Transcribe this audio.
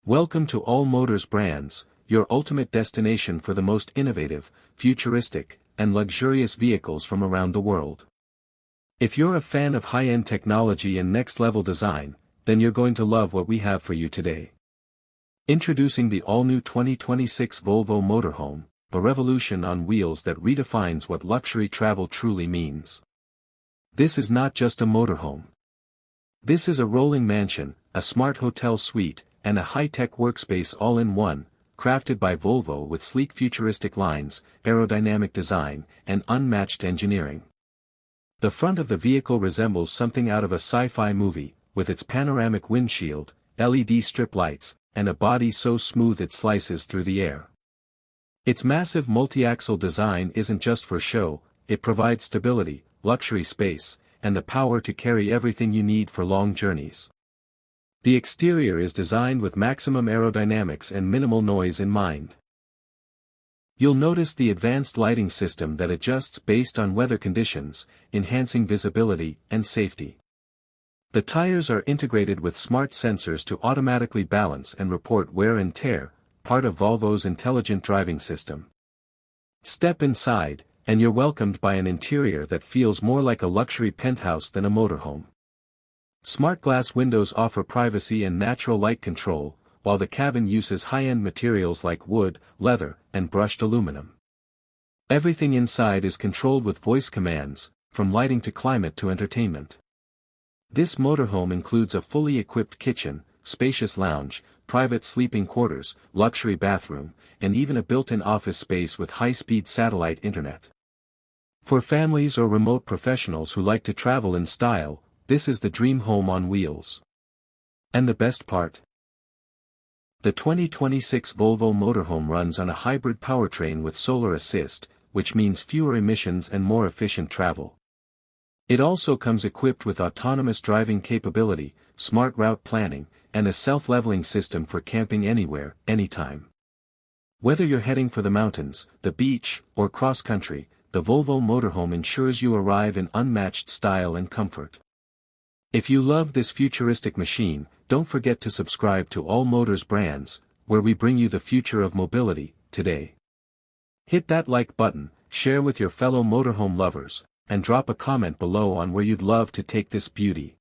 Welcome to All Motors Brands, your ultimate destination for the most innovative, futuristic, and luxurious vehicles from around the world. If you're a fan of high-end technology and next-level design, then you're going to love what we have for you today. Introducing the all-new 2026 Volvo Motorhome, a revolution on wheels that redefines what luxury travel truly means. This is not just a motorhome. This is a rolling mansion, a smart hotel suite, and a high-tech workspace all in one, crafted by Volvo with sleek futuristic lines, aerodynamic design, and unmatched engineering. The front of the vehicle resembles something out of a sci-fi movie, with its panoramic windshield, LED strip lights, and a body so smooth it slices through the air. Its massive multi-axle design isn't just for show, it provides stability, luxury space, and the power to carry everything you need for long journeys. The exterior is designed with maximum aerodynamics and minimal noise in mind. You'll notice the advanced lighting system that adjusts based on weather conditions, enhancing visibility and safety. The tires are integrated with smart sensors to automatically balance and report wear and tear, part of Volvo's intelligent driving system. Step inside, and you're welcomed by an interior that feels more like a luxury penthouse than a motorhome. Smart glass windows offer privacy and natural light control, while the cabin uses high-end materials like wood, leather, and brushed aluminum. Everything inside is controlled with voice commands, from lighting to climate to entertainment. This motorhome includes a fully equipped kitchen, spacious lounge, private sleeping quarters, luxury bathroom, and even a built-in office space with high-speed satellite internet. For families or remote professionals who like to travel in style, this is the dream home on wheels. And the best part? The 2026 Volvo Motorhome runs on a hybrid powertrain with solar assist, which means fewer emissions and more efficient travel. It also comes equipped with autonomous driving capability, smart route planning, and a self-leveling system for camping anywhere, anytime. Whether you're heading for the mountains, the beach, or cross-country, the Volvo Motorhome ensures you arrive in unmatched style and comfort. If you love this futuristic machine, don't forget to subscribe to All Motors Brands, where we bring you the future of mobility, today. Hit that like button, share with your fellow motorhome lovers, and drop a comment below on where you'd love to take this beauty.